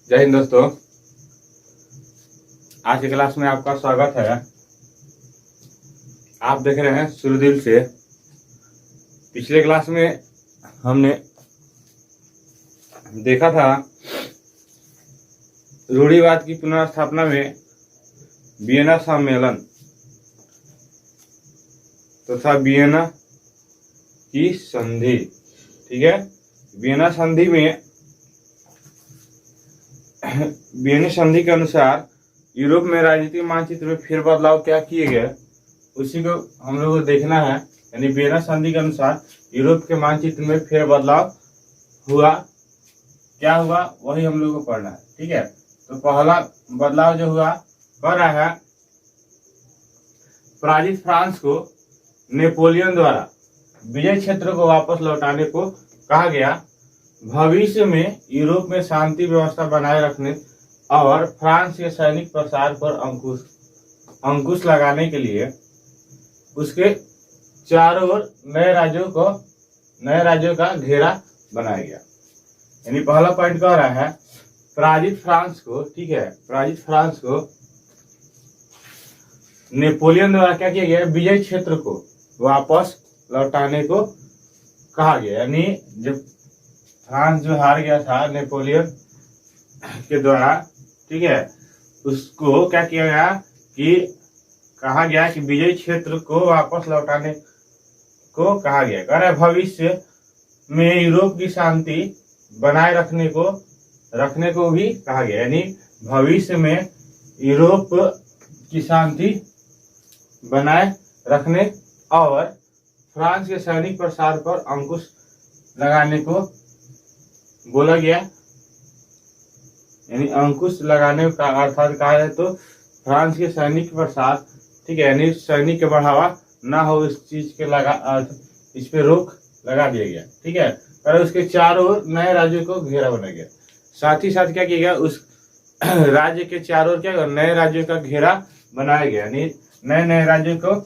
जय हिंद दोस्तों। आज की क्लास में आपका स्वागत है। आप देख रहे हैं सुरदिल से। पिछले क्लास में हमने देखा था रूढ़िवाद की पुनर्स्थापना में वियना सम्मेलन तथा वियना की संधि। ठीक है, वियना संधि में वियना संधि के अनुसार यूरोप में राजनीतिक मानचित्र में फिर बदलाव क्या किए गए, उसी को हम लोग को देखना है। यानी वियना संधि के अनुसार यूरोप के मानचित्र में फिर बदलाव हुआ, क्या हुआ वही हम लोग को पढ़ना है। ठीक है, तो पहला बदलाव जो हुआ कह रहा है, पराजित फ्रांस को नेपोलियन द्वारा विजय क्षेत्र को वापस लौटाने को कहा गया। भविष्य में यूरोप में शांति व्यवस्था बनाए रखने और फ्रांस के सैनिक प्रसार पर अंकुश लगाने के लिए उसके चारों ओर नए राज्यों का घेरा बनाया गया। यानी पहला पॉइंट कह रहा है, पराजित फ्रांस को, ठीक है, पराजित फ्रांस को नेपोलियन द्वारा क्या किया गया, विजय क्षेत्र को वापस लौटाने को कहा गया। यानी जब फ्रांस जो हार गया था नेपोलियन के द्वारा, ठीक है, उसको क्या किया गया कि कहा गया कि विजय क्षेत्र को वापस लौटाने को कहा गया। कह रहा है भविष्य में यूरोप की शांति बनाए रखने को भी कहा गया। यानी भविष्य में यूरोप की शांति बनाए रखने और फ्रांस के सैनिक प्रसार पर अंकुश लगाने को बोला गया। यानी अंकुश लगाने का अर्थात कहा है तो फ्रांस के सैनिक प्रसार, ठीक है, यानी सैनिक के बढ़ावा ना हो इस चीज के इस पे रोक लगा दिया गया। ठीक है, और उसके चारों ओर नए राज्यों को घेरा बनाया गया। साथ ही साथ क्या किया गया, उस राज्य के चारों ओर क्या नए राज्यों का घेरा बनाया गया। यानी नए नए राज्यों को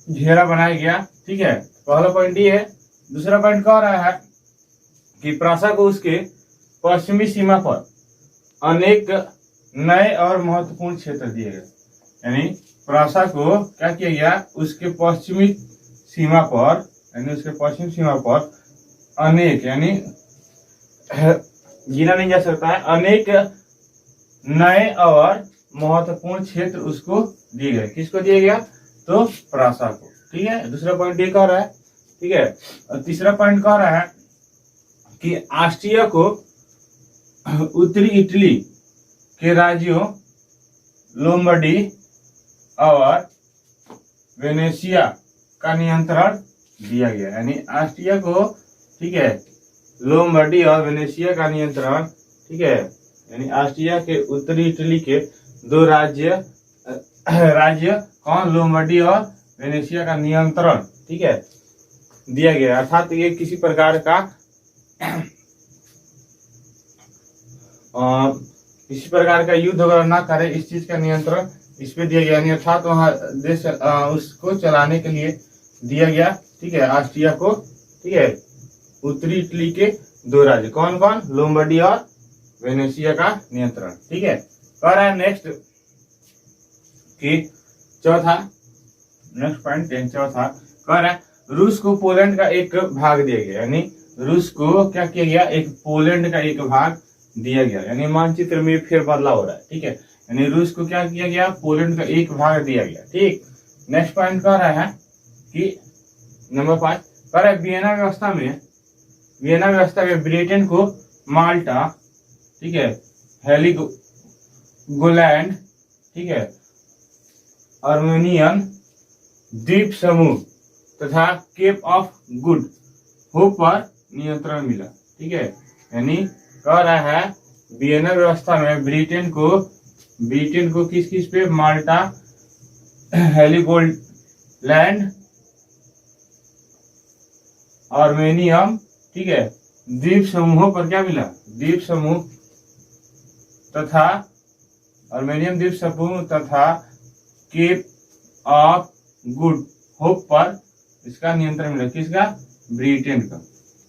घेरा बनाया गया। ठीक है, पहला पॉइंट ये है। दूसरा पॉइंट कह रहा है कि प्रासा को उसके पश्चिमी सीमा पर अनेक नए और महत्वपूर्ण क्षेत्र दिए गए। यानी प्रासा को क्या किया गया, उसके पश्चिमी सीमा पर, अनेक, यानी गिना नहीं जा सकता है, अनेक नए और महत्वपूर्ण क्षेत्र उसको दिए गए। किसको दिया गया, तो प्रासा को। ठीक है, दूसरा पॉइंट ये कह रहा है। ठीक है, और तीसरा पॉइंट कह रहा है कि ऑस्ट्रिया को उत्तरी इटली के राज्यों लोम्बार्डी और वेनेशिया का नियंत्रण दिया गया। यानी ऑस्ट्रिया को, ठीक है, लोम्बार्डी और वेनेशिया का नियंत्रण, ठीक है, यानी ऑस्ट्रिया के उत्तरी इटली के दो राज्य कौन, लोम्बार्डी और वेनेशिया का नियंत्रण, ठीक है, दिया गया। अर्थात ये किसी प्रकार का युद्ध वगैरह ना करे, इस चीज का नियंत्रण इस पे दिया गया। यानी अर्थात वहाँ देश उसको चलाने के लिए दिया गया। ठीक है, ऑस्ट्रिया को, ठीक है, उत्तरी इटली के दो राज्य कौन कौन, लोम्बार्डी और वेनेशिया का नियंत्रण। ठीक है, कह रहा है नेक्स्ट कि चौथा कह रहा है रूस को पोलैंड का एक भाग दिया गया। यानी रूस को क्या किया गया, एक पोलैंड का एक भाग दिया गया। यानी मानचित्र में फिर बदलाव हो रहा है। ठीक है, यानी रूस को क्या किया गया, पोलैंड का एक भाग दिया गया। ठीक, नेक्स्ट पॉइंट कह रहा है कि नंबर 5 कह रहा है वियना व्यवस्था में ब्रिटेन को माल्टा, ठीक है, हेलिगोलैंड, ठीक है, अर्मेनियन द्वीप समूह तथा केप ऑफ गुड होप पर नियंत्रण मिला। ठीक है, यानी कह रहा है वियना व्यवस्था में ब्रिटेन को किस किस पे, माल्टा, हेलिगोलैंड, आर्मेनियम, ठीक है, द्वीप समूहों पर क्या मिला, द्वीप समूह तथा आर्मेनियम द्वीप समूह तथा केप ऑफ गुड होप पर इसका नियंत्रण मिला। किसका, ब्रिटेन का।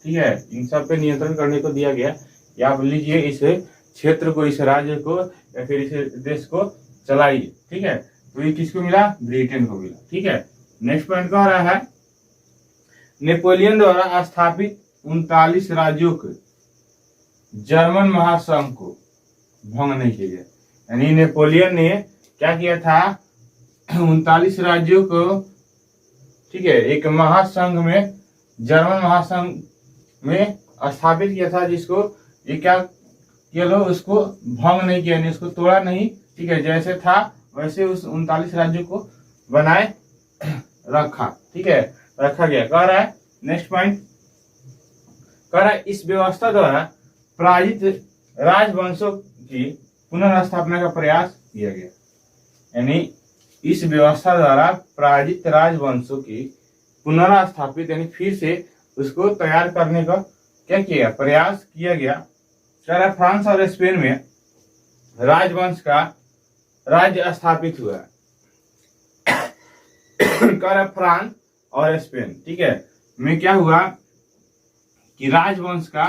ठीक है, इन सब पे नियंत्रण करने को दिया गया। या आप लीजिए इसे क्षेत्र को, इस राज्य को या फिर इस देश को चलाइए। ठीक है, तो ये किसको मिला? ब्रिटेन को मिला। ठीक है, नेक्स्ट पॉइंट कह रहा है नेपोलियन द्वारा स्थापित 39 राज्यों के जर्मन महासंघ को भंग नहीं किया गया। यानी नेपोलियन ने क्या किया था? 39 राज्यों को, ठीक है, एक महासंघ में, जर्मन महासंघ में स्थापित किया था, जिसको ये क्या किया लो, उसको भंग नहीं किया, उसको तोड़ा नहीं। ठीक है, जैसे था वैसे उस 39 राज्यों को बनाए रखा। ठीक है, रखा गया। कह रहा है नेक्स्ट पॉइंट, कह रहा है इस व्यवस्था द्वारा पराजित राजवंशों की पुनर्स्थापना का प्रयास किया गया। यानी इस व्यवस्था द्वारा पराजित राजवंशों की पुनर्स्थापित, यानी फिर से उसको तैयार करने का क्या किया? प्रयास किया गया। कह रहा है फ्रांस और स्पेन में राजवंश का राज्य स्थापित हुआ। कह रहा है फ्रांस और स्पेन, ठीक है, में क्या हुआ कि राजवंश का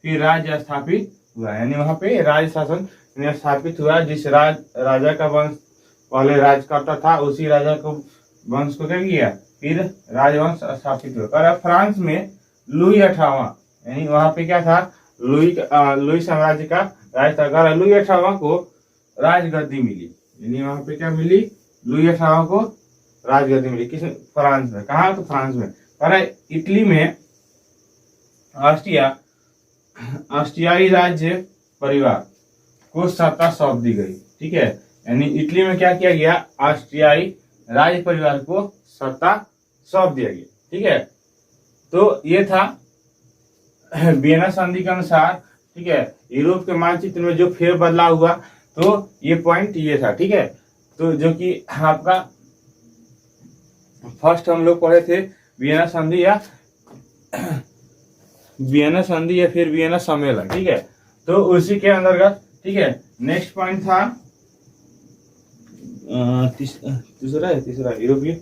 फिर राज्य स्थापित हुआ। यानी वहां पे राज्य शासन स्थापित हुआ। जिस राजा का वंश पहले राज करता था, उसी राजा को वंश को क्या किया? फिर राजवंश स्थापित हुआ। कह रहा है फ्रांस में लुई 18वां, यानी वहां पे क्या था? लुई साम्राज्य का राज था। कह रहा है लुई 18वां को राजगद्दी मिली। यानी वहां पे क्या मिली? लुई 18वां को राजगद्दी मिली। किस? फ्रांस में। कहा? तो फ्रांस में। कह रहा है इटली में ऑस्ट्रियाई राज्य परिवार को सत्ता सौंप दी गई। ठीक है, यानी इटली में क्या किया गया? ऑस्ट्रियाई राज्य परिवार को सत्ता सौंप दिया गया। ठीक है, तो ये था वियना संधि के अनुसार। ठीक है, यूरोप के मानचित्र में जो फेर बदलाव हुआ, तो ये पॉइंट ये था। ठीक है, तो जो कि आपका फर्स्ट हम लोग पढ़े थे वियना संधि या फिर वियना सम्मेलन। ठीक है, तो उसी के अंतर्गत, ठीक है, नेक्स्ट पॉइंट था तीसरा यूरोपीय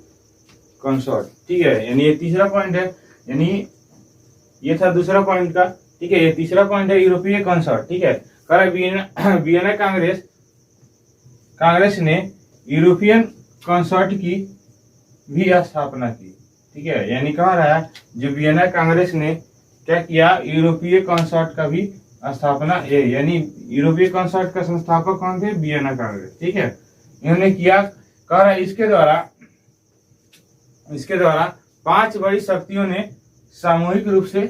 कंसॉर्ट। ठीक है, यानी ये तीसरा पॉइंट है, यानी ये था दूसरा पॉइंट का। ठीक है, ये तीसरा पॉइंट है यूरोपीय कंसॉर्ट। ठीक है, कह रहा वियना कांग्रेस ने यूरोपियन कंसॉर्ट की भी स्थापना की। ठीक है, यानी कह रहा है जो वियना कांग्रेस ने क्या किया? यूरोपीय कंसॉर्ट का भी स्थापना, यानी यूरोपीय कंसॉर्ट का संस्थापक कौन थे? वियना कांग्रेस। ठीक है, इन्होंने किया। कह रहा है इसके द्वारा 5 बड़ी शक्तियों ने सामूहिक रूप से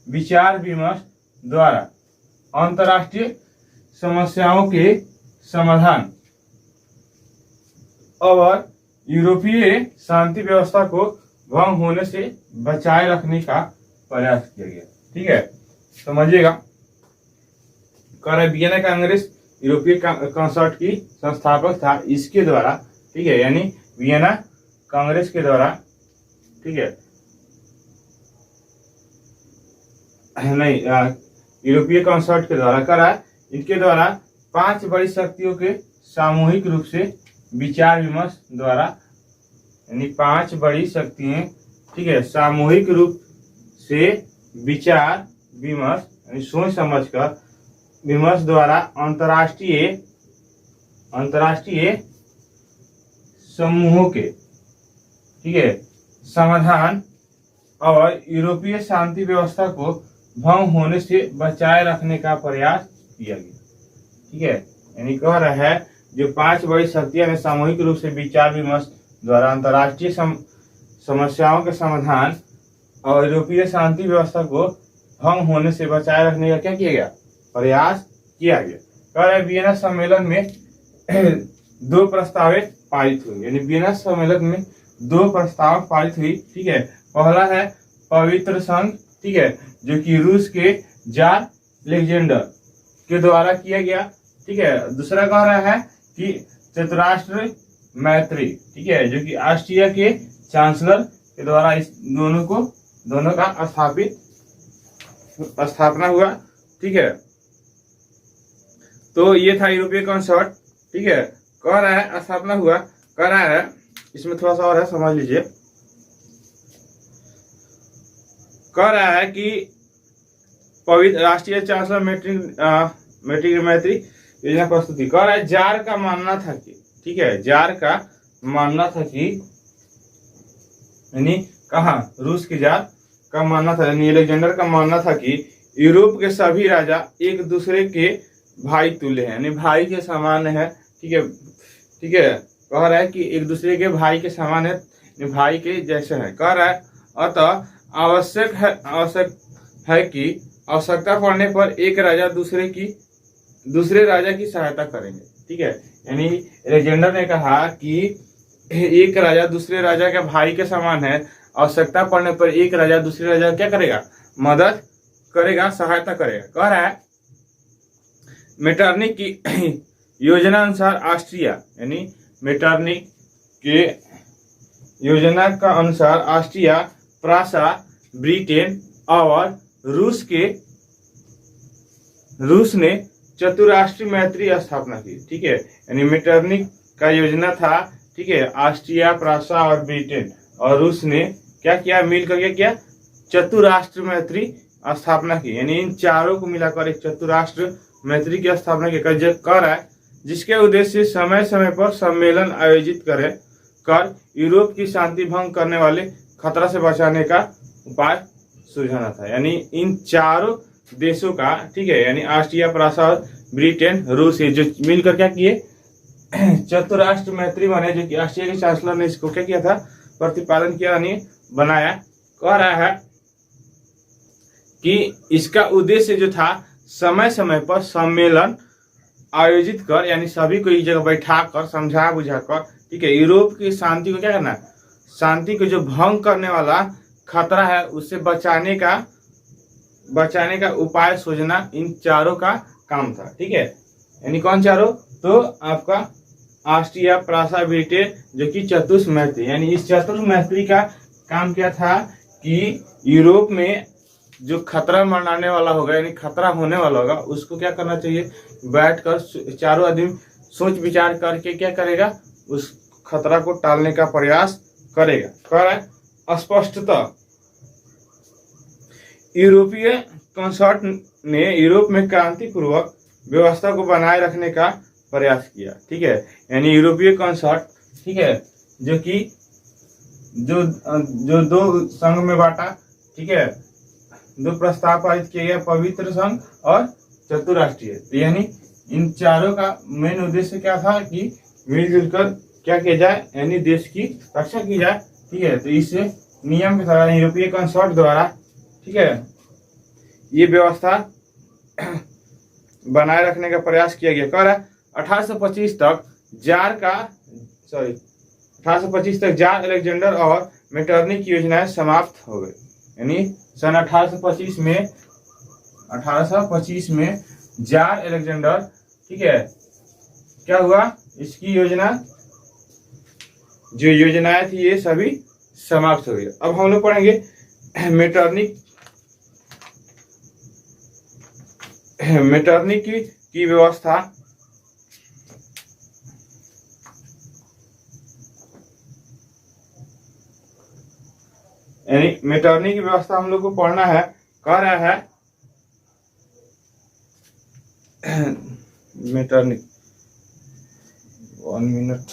विचार विमर्श द्वारा अंतर्राष्ट्रीय समस्याओं के समाधान और यूरोपीय शांति व्यवस्था को भंग होने से बचाए रखने का प्रयास किया गया। ठीक है, समझिएगा। कह रहा वियना कांग्रेस यूरोपीय कंसॉर्ट की संस्थापक था, इसके द्वारा। ठीक है, यानी वियना कांग्रेस के द्वारा, ठीक है, नहीं, यूरोपीय कंसॉर्ट के द्वारा। कह रहा है इनके द्वारा 5 बड़ी शक्तियों के सामूहिक रूप से विचार विमर्श द्वारा, यानी 5 बड़ी शक्तियां, ठीक है, सामूहिक रूप से विचार विमर्श, यानी सोच समझ कर विमर्श द्वारा अंतर्राष्ट्रीय समूहों के, ठीक है, समाधान और यूरोपीय शांति व्यवस्था को भंग होने से बचाए रखने का प्रयास किया गया। ठीक है, यानी कह रहा है जो 5 बड़ी शक्तियां ने सामूहिक रूप से विचार विमर्श द्वारा अंतर्राष्ट्रीय समस्याओं के समाधान और यूरोपीय शांति व्यवस्था को भंग होने से बचाए रखने का क्या किया गया? प्रयास किया गया। कह रहे वियना सम्मेलन में 2 प्रस्तावें पारित हुई। यानी वियना सम्मेलन में 2 प्रस्ताव पारित हुई। ठीक है, पहला है पवित्र संघ, ठीक है, जो कि रूस के जार अलेक्जेंडर के द्वारा किया गया। ठीक है, दूसरा कह रहा है कि चतुराष्ट्र मैत्री, ठीक है, जो कि ऑस्ट्रिया के चांसलर के द्वारा इस दोनों का स्थापना हुआ। ठीक है, तो ये था यूरोपीय कंसॉर्ट। ठीक है, कह रहा है स्थापना हुआ। कह रहा है इसमें थोड़ा सा और है, समझ लीजिए। कह रहा है कि पवित्र राष्ट्रीय चांसलर मैत्री योजना प्रस्तुति कह रहा है। जार का मानना था कि, ठीक है, जार का मानना था कि, यानी कहा रूस के जार का मानना था, यानी अलेक्जेंडर का मानना था कि यूरोप के सभी राजा एक दूसरे के भाई तुल्य हैं, यानी भाई के समान है। ठीक है, ठीक है, कह रहा है कि एक दूसरे के भाई के समान है, भाई के जैसे है। कह रहा है अतः आवश्यक है कि आवश्यकता पड़ने पर एक राजा दूसरे राजा की सहायता करेंगे। ठीक है, यानी अलेक्जेंडर ने कहा कि एक राजा दूसरे राजा के भाई के समान है, आवश्यकता पड़ने पर एक राजा दूसरे राजा क्या करेगा, मदद करेगा, सहायता करेगा। कह रहा है मेटरनिक की योजना अनुसार ऑस्ट्रिया, यानी मेटरनिक के योजना का अनुसार ऑस्ट्रिया, प्रासा, ब्रिटेन और रूस ने चतुराष्ट्रीय मैत्री स्थापना की। ठीक है, यानी मेटरनिक का योजना था, ठीक है, ऑस्ट्रिया, प्रासा और ब्रिटेन और रूस ने क्या किया, मिलकर के क्या चतुराष्ट्र मैत्री स्थापना की, यानी इन चारों को मिलाकर एक चतुराष्ट्र मैत्री की स्थापना की। कह रहा है जिसके उद्देश्य समय समय पर सम्मेलन आयोजित कर यूरोप की शांति भंग करने वाले खतरा से बचाने का उपाय सुझाना था। यानी इन चारों देशों का, ठीक है, यानी ऑस्ट्रिया, प्रासा और ब्रिटेन, रूस, जो मिलकर क्या किए, चतुराष्ट्र मैत्री बने, जो कि ऑस्ट्रिया के चांसलर ने इसको क्या किया था, प्रतिपालन किया, यानी बनाया। कह रहा है कि इसका उद्देश्य जो था समय समय पर सम्मेलन आयोजित कर, यानी सभी को एक जगह बैठा कर समझा बुझा कर, ठीक है, यूरोप की शांति को क्या करना, शांति को जो भंग करने वाला खतरा है उससे बचाने का उपाय खोजना इन चारों का काम था। ठीक है, यानी कौन चारों, तो आपका ऑस्ट्रिया, प्रासा, ब्रिटेन, जो कि चतुर्थ मैत्री, यानी इस चतुर्थ मैत्री का काम क्या था कि यूरोप में जो खतरा मंडाने वाला होगा, यानी खतरा होने वाला होगा, उसको क्या करना चाहिए, बैठकर चारों आदमी सोच विचार करके क्या करेगा, उस खतरा को टालने का प्रयास करेगा। कह रहा है स्पष्टतः यूरोपीय कंसर्ट ने यूरोप में क्रांतिपूर्वक व्यवस्था को बनाए रखने का प्रयास किया। ठीक है, यानी यूरोपीय कंसर्ट, ठीक है, जो कि जो दो संघ में बांटा, ठीक है, दो प्रस्ताव पारित किए गए, पवित्र संघ और चतुराष्ट्रीय। तो यानी इन चारों का मेन उद्देश्य क्या था कि मिलजुल कर क्या किया जाए, यानी देश की रक्षा की जाए। ठीक है, तो इस नियम के द्वारा यूरोपीय कंसर्ट द्वारा, ठीक है, ये व्यवस्था बनाए रखने का प्रयास किया गया। कह रहा है 1825 तक जार अलेक्जेंडर और मेटरनिक की योजनाएं समाप्त हो गई। यानी सन 1825 में जार अलेक्जेंडर, ठीक है, क्या हुआ, इसकी जो योजनाएं थी ये सभी समाप्त हो गई। अब हम लोग पढ़ेंगे मेटरनिक की व्यवस्था। यानी मेटरनिक की व्यवस्था हम लोग को पढ़ना है। कह रहा है मेटरनिक, 1 मिनट,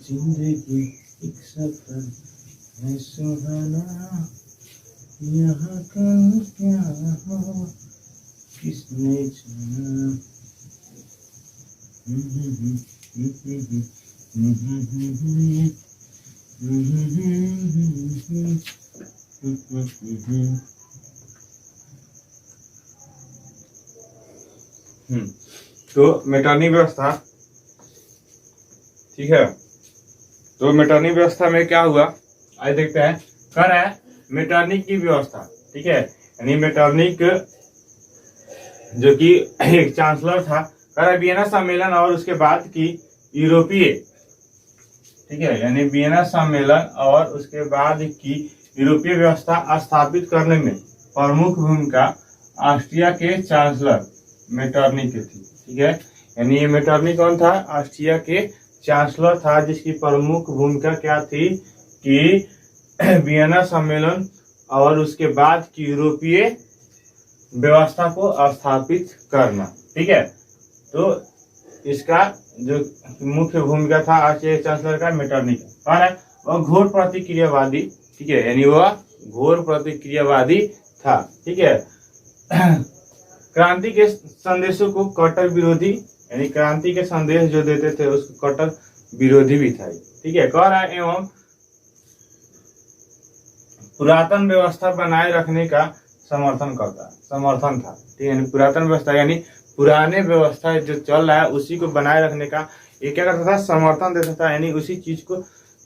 जिंदगी एक सफर है सुहाना, यहाँ कल क्या हो किसने जाना। तो मेटरनिक व्यवस्था, ठीक है, तो मेटरनिक व्यवस्था में क्या हुआ आज देखते हैं। कह रहा है मेटरनिक की व्यवस्था, ठीक है, यानी मेटरनिक जो कि एक चांसलर था, कह रहा है वियना सम्मेलन और उसके बाद की यूरोपीय, ठीक है, यानी वियना सम्मेलन और उसके बाद की यूरोपीय व्यवस्था स्थापित करने में प्रमुख भूमिका ऑस्ट्रिया के चांसलर मेटरनिक की थी। ठीक है, यानी ये मेटरनिक कौन था, ऑस्ट्रिया के चांसलर था, जिसकी प्रमुख भूमिका क्या थी कि वियना सम्मेलन और उसके बाद की यूरोपीय व्यवस्था को स्थापित करना। ठीक है, तो इसका जो मुख्य भूमिका था आर्चीआई चांसलर का मेटरनिक कौन है, वह घोर प्रतिक्रियावादी। ठीक है, यानी वह घोर प्रतिक्रियावादी था। ठीक है, क्रांति के संदेशों को कट्टर विरोधी, यानी क्रांति के संदेश जो देते थे उसको कट्टर विरोधी भी था। ठीक है, कह रहा है एवं पुरातन व्यवस्था बनाए रखने का समर्थन था। ठीक है, पुरातन व्यवस्था यानी पुराने व्यवस्था जो चल रहा है उसी को बनाए रखने का ये क्या करता था, समर्थन देता था। यानी उसी चीज को,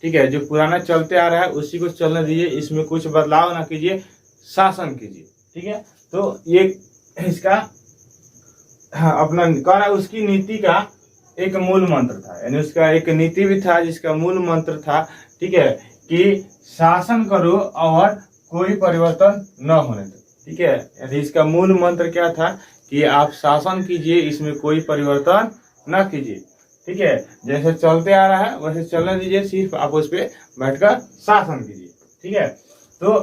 ठीक है, जो पुराना चलते आ रहा है उसी को चलने दीजिए, इसमें कुछ बदलाव ना कीजिए, शासन कीजिए। ठीक है, तो ये इसका अपना कह रहा है उसकी नीति का एक मूल मंत्र था, यानी उसका एक नीति भी था जिसका मूल मंत्र था, ठीक है, कि शासन करो और कोई परिवर्तन न होने दो। ठीक है, यानी इसका मूल मंत्र क्या था कि आप शासन कीजिए, इसमें कोई परिवर्तन न कीजिए। ठीक है, जैसे चलते आ रहा है वैसे चलने दीजिए, सिर्फ आप उस पर बैठकर शासन कीजिए। ठीक है, तो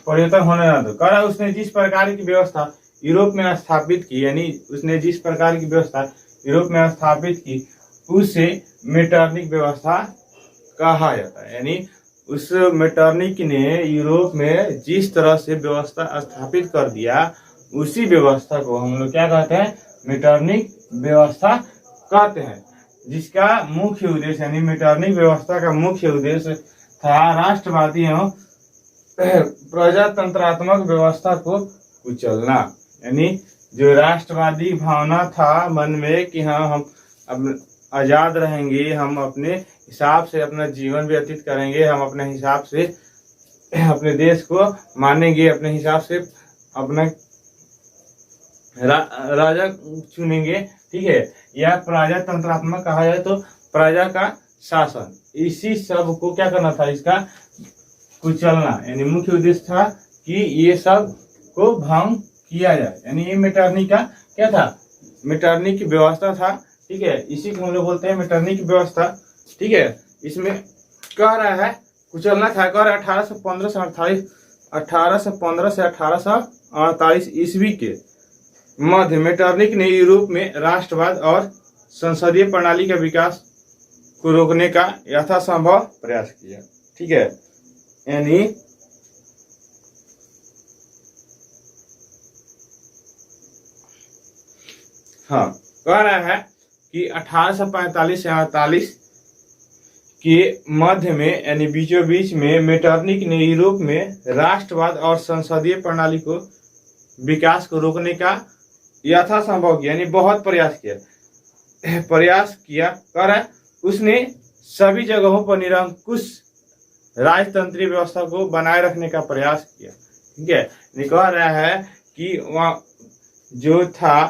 परिवर्तन होने ना दो। कह रहा उसने जिस प्रकार की व्यवस्था यूरोप में स्थापित की, यानी उसने जिस प्रकार की व्यवस्था यूरोप में स्थापित की उसे मेटरनिक व्यवस्था कहा जाता है। यानी उस मेटरनिक ने यूरोप में जिस तरह से व्यवस्था स्थापित कर दिया उसी व्यवस्था को हम लोग क्या कहते हैं, मेटरनिक व्यवस्था कहते हैं, जिसका मुख्य उद्देश्य, यानी मेटरनिक व्यवस्था का मुख्य उद्देश्य था राष्ट्रवादी एवं प्रजातंत्रात्मक व्यवस्था को कुचलना। यानी जो राष्ट्रवादी भावना था मन में कि हाँ हम अब आजाद रहेंगे, हम अपने हिसाब से अपना जीवन व्यतीत करेंगे, हम अपने हिसाब से अपने देश को मानेंगे, अपने हिसाब से अपना राजा चुनेंगे। ठीक है, या प्रजातंत्रात्मक कहा जाए तो प्रजा का शासन, इसी सब को क्या करना था, इसका कुचलना। यानी मुख्य उद्देश्य था कि ये सब को भंग किया जाए। यानी ये मेटरनिक का क्या था, मेटरनिक की व्यवस्था था। ठीक है, इसी को हम लोग बोलते हैं मेटरनिक की व्यवस्था। ठीक है, इसमें कह रहा है कुचलना था, कह रहा है 1815 से 1848 ईस्वी के मध्य मेटरनिक ने यूरोप में राष्ट्रवाद और संसदीय प्रणाली के विकास को रोकने का यथासंभव प्रयास किया। ठीक है, यानी हाँ, कह रहा है कि 1845 से 48 के मध्य में, यानी बीचों बीच में मेटरनिक ने यूरोप में राष्ट्रवाद और संसदीय प्रणाली को विकास को रोकने का यथासंभव किया, यानी बहुत प्रयास किया। कह रहा है उसने सभी जगहों पर निरंकुश राजतंत्रीय व्यवस्था को बनाए रखने का प्रयास किया। ठीक है, कह रहा है कि वह जो था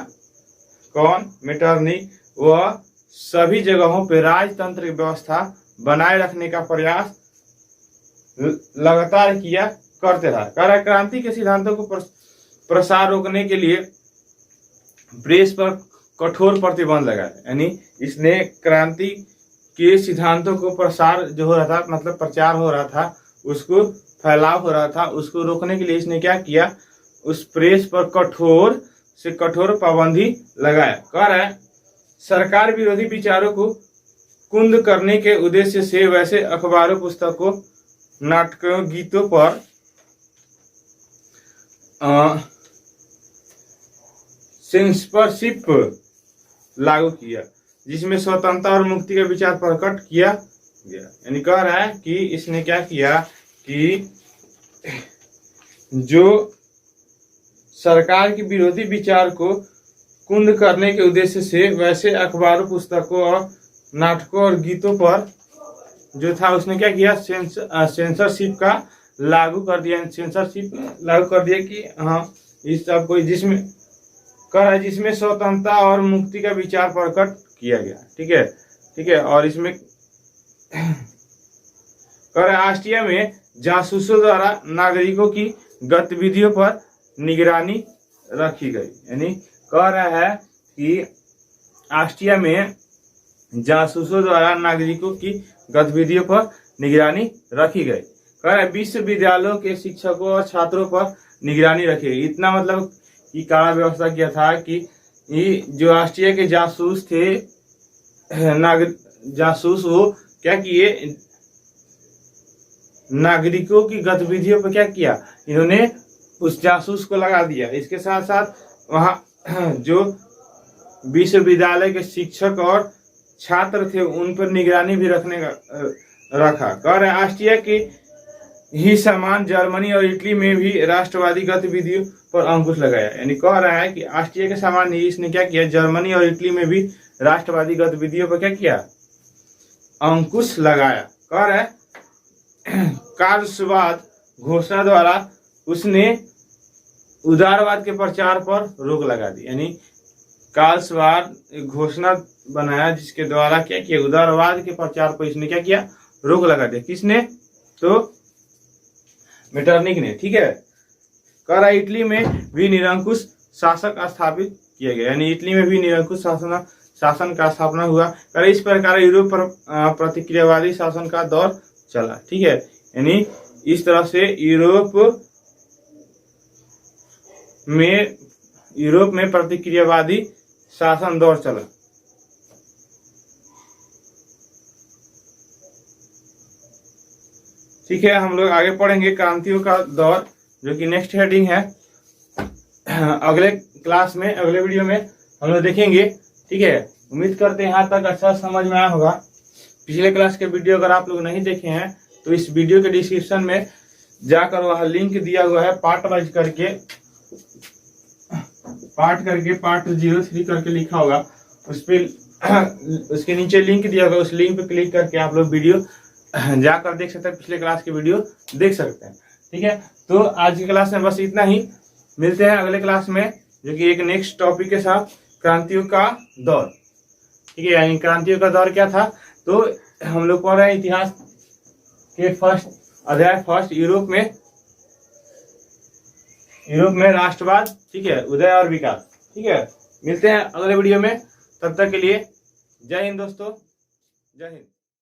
कौन, मेटरनिक, वह सभी जगहों पर राजतंत्र व्यवस्था बनाए रखने का प्रयास लगातार किया करते रहा। कह रहा है क्रांति के सिद्धांतों को प्रसार रोकने के लिए प्रेस पर कठोर प्रतिबंध लगाया। यानी इसने क्रांति के सिद्धांतों को प्रसार जो हो रहा था, मतलब प्रचार हो रहा था, उसको फैलाव हो रहा था, उसको रोकने के लिए इसने क्या किया, उस प्रेस पर कठोर से कठोर पाबंदी लगाया। कह रहा है सरकार विरोधी विचारों को कुंद करने के उद्देश्य से वैसे अखबारों, पुस्तकों, नाटकों, गीतों पर सेंसरशिप लागू किया, जिसमें स्वतंत्रता और मुक्ति का विचार प्रकट किया गया। यानी कह रहा है कि इसने क्या किया कि जो सरकार के विरोधी विचार को कुंद करने के उद्देश्य से वैसे अखबारों, पुस्तकों और नाटकों और गीतों पर जो था उसने क्या किया, सेंसरशिप का लागू कर दिया। सेंसरशिप लागू कर दिया कि हाँ इस सब को जिसमें कर जिसमें स्वतंत्रता और मुक्ति का विचार प्रकट किया गया। ठीक है, ठीक है, और इसमें कर ऑस्ट्रिया में जासूसों द्वारा नागरिकों की गतिविधियों पर निगरानी रखी गई। यानी कह रहा है कि ऑस्ट्रिया में जासूसों द्वारा नागरिकों की गतिविधियों पर निगरानी रखी गई। कह रहे विश्वविद्यालयों के शिक्षकों और छात्रों पर निगरानी रखे। इतना मतलब कि काला व्यवस्था किया था कि जो राष्ट्रीय के जासूस थे, जासूस, वो क्या किए, नागरिकों की गतिविधियों पर क्या किया, इन्होंने उस जासूस को लगा दिया। इसके साथ साथ वहाँ जो विश्वविद्यालय के शिक्षक और छात्र थे उन पर निगरानी भी रखा। कह रहे ऑस्ट्रिया के ही समान जर्मनी और इटली में भी राष्ट्रवादी गतिविधियों पर अंकुश लगाया। यानी कह रहा है कि ऑस्ट्रिया के समान ही इसने क्या किया, जर्मनी और इटली में भी राष्ट्रवादी गतिविधियों पर क्या किया, अंकुश लगाया। कह रहा है कार्लसवाद घोषणा द्वारा उसने उदारवाद के प्रचार पर रोक लगा दी। यानी कार्लसवाद घोषणा बनाया जिसके द्वारा क्या किया, उदारवाद के प्रचार पर इसने क्या किया, रोक लगा दिया। किसने, तो मेटरनिक ने। ठीक है। कह रहा इटली में भी निरंकुश शासक स्थापित किया गया। यानी इटली में भी निरंकुश शासन का स्थापना हुआ। कह रहा इस प्रकार यूरोप पर प्रतिक्रियावादी शासन का दौर चला। ठीक है। यानी इस तरह से यूरोप में प्रतिक्रियावादी शासन दौर चला। ठीक है, हम लोग आगे पढ़ेंगे क्रांतियों का दौर, जो कि नेक्स्ट हेडिंग है। अगले क्लास में, अगले वीडियो में हम लोग देखेंगे। ठीक है, उम्मीद करते हैं यहाँ तक अच्छा समझ में आया होगा। पिछले क्लास के वीडियो अगर आप लोग नहीं देखे हैं तो इस वीडियो के डिस्क्रिप्शन में जाकर वह लिंक दिया हुआ है, पार्ट वाइज करके, पार्ट 03 करके लिखा होगा, उस पर उसके नीचे लिंक दिया होगा, उस लिंक पे क्लिक करके आप लोग वीडियो जाकर देख सकते हैं, पिछले क्लास के वीडियो देख सकते हैं। ठीक है, तो आज की क्लास में बस इतना ही। मिलते हैं अगले क्लास में, जो कि एक नेक्स्ट टॉपिक के साथ, क्रांतियों का दौर। ठीक है, यानी क्रांतियों का दौर क्या था, तो हम लोग पढ़ रहे हैं इतिहास के फर्स्ट यूरोप में राष्ट्रवाद। ठीक है, उदय और विकास। ठीक है, मिलते हैं अगले वीडियो में, तब तक के लिए जय हिंद दोस्तों, जय हिंद।